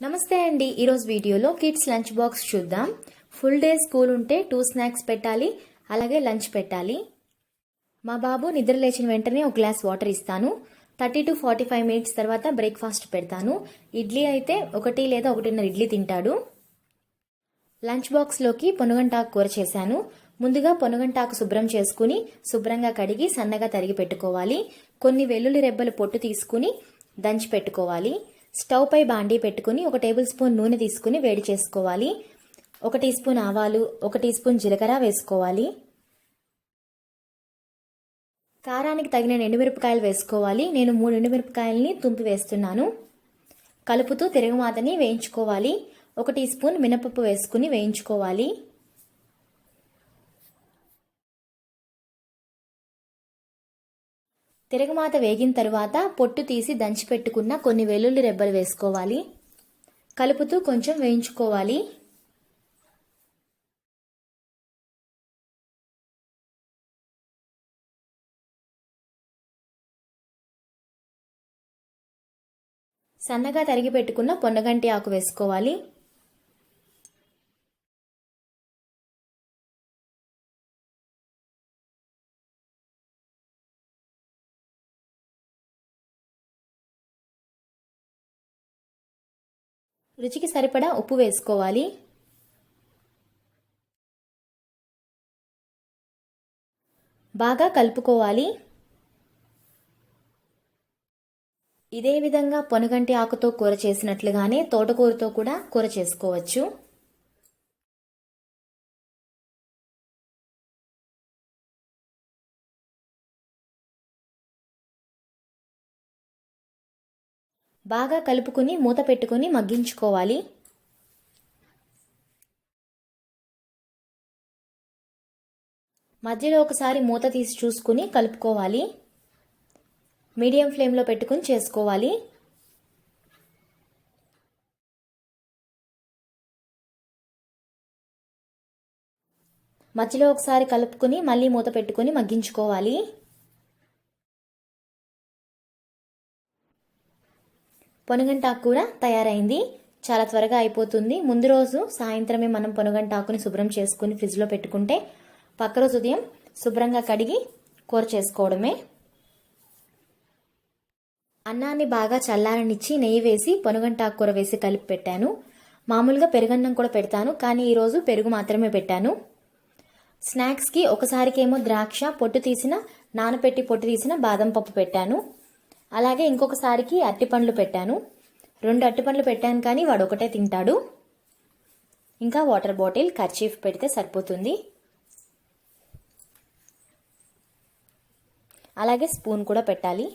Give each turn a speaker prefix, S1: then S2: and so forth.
S1: నమస్తే అండి. ఈరోజు వీడియోలో కిడ్స్ లంచ్ బాక్స్ చూద్దాం. ఫుల్ డే స్కూల్ ఉంటే 2 స్నాక్స్ పెట్టాలి, అలాగే లంచ్ పెట్టాలి. మా బాబు నిద్ర లేచిన వెంటనే ఒక గ్లాస్ వాటర్ ఇస్తాను. 30 to 45 మినిట్స్ తర్వాత బ్రేక్ఫాస్ట్ పెడతాను. ఇడ్లీ అయితే 1 లేదా 1.5 ఇడ్లీ తింటాడు. లంచ్ బాక్స్లోకి పొనుగంటాకు కూర చేశాను. ముందుగా పొనుగంటాకు శుభ్రం చేసుకుని శుభ్రంగా కడిగి సన్నగా తరిగి పెట్టుకోవాలి. కొన్ని వెల్లుల్లి రెబ్బలు పొట్టు తీసుకుని దంచి పెట్టుకోవాలి. స్టవ్ పై బాండీ పెట్టుకుని 1 టేబుల్ స్పూన్ నూనె తీసుకుని వేడి చేసుకోవాలి. 1 టీ స్పూన్ ఆవాలు, 1 టీ స్పూన్ జీలకర్ర వేసుకోవాలి. కారానికి తగిన ఎండుమిరపకాయలు వేసుకోవాలి. నేను 3 ఎండుమిరపకాయలని తుంపి వేస్తున్నాను. కలుపుతూ తిరగమాతని వేయించుకోవాలి. 1 టీ స్పూన్ మినపప్పు వేసుకుని వేయించుకోవాలి. తిరగమాత వేగిన తరువాత పొట్టు తీసి దంచి పెట్టుకున్న కొన్ని వెల్లుల్లి రెబ్బలు వేసుకోవాలి. కలుపుతూ కొంచెం వేయించుకోవాలి. సన్నగా తరిగి పెట్టుకున్న పొన్నగంటి ఆకు వేసుకోవాలి. రుచికి సరిపడా ఉప్పు వేసుకోవాలి. బాగా కలుపుకోవాలి. ఇదే విధంగా పొనగంటి ఆకుతో కూర చేసినట్లుగానే తోటకూరతో కూడా కూర చేసుకోవచ్చు. బాగా కలుపుకుని మూత పెట్టుకుని మగ్గించుకోవాలి. మధ్యలో ఒకసారి మూత తీసి చూసుకుని కలుపుకోవాలి. మీడియం ఫ్లేమ్లో పెట్టుకుని చేసుకోవాలి. మధ్యలో ఒకసారి కలుపుకుని మళ్ళీ మూత పెట్టుకుని మగ్గించుకోవాలి. పొనుగంటాకు కూర తయారైంది. చాలా త్వరగా అయిపోతుంది. ముందు రోజు సాయంత్రమే మనం పొనుగంటాకుని శుభ్రం చేసుకుని ఫ్రిడ్జ్లో పెట్టుకుంటే పక్క రోజు ఉదయం శుభ్రంగా కడిగి కూర చేసుకోవడమే. అన్నాన్ని బాగా చల్లారనిచ్చి నెయ్యి వేసి పొనుగంటాకు కూర వేసి కలిపి పెట్టాను. మామూలుగా పెరుగన్నం కూడా పెడతాను, కానీ ఈరోజు పెరుగు మాత్రమే పెట్టాను. స్నాక్స్కి ఒకసారికేమో ద్రాక్ష నానపెట్టి పొట్టు తీసిన బాదం పప్పు పెట్టాను. అలాగే ఇంకొకసారికి అరటిపండ్లు పెట్టాను. 2 అరటిపండ్లు పెట్టాను, కానీ వాడు ఒకటే తింటాడు. ఇంకా వాటర్ బాటిల్, కర్చీఫ్ పెడితే సరిపోతుంది. అలాగే స్పూన్ కూడా పెట్టాలి.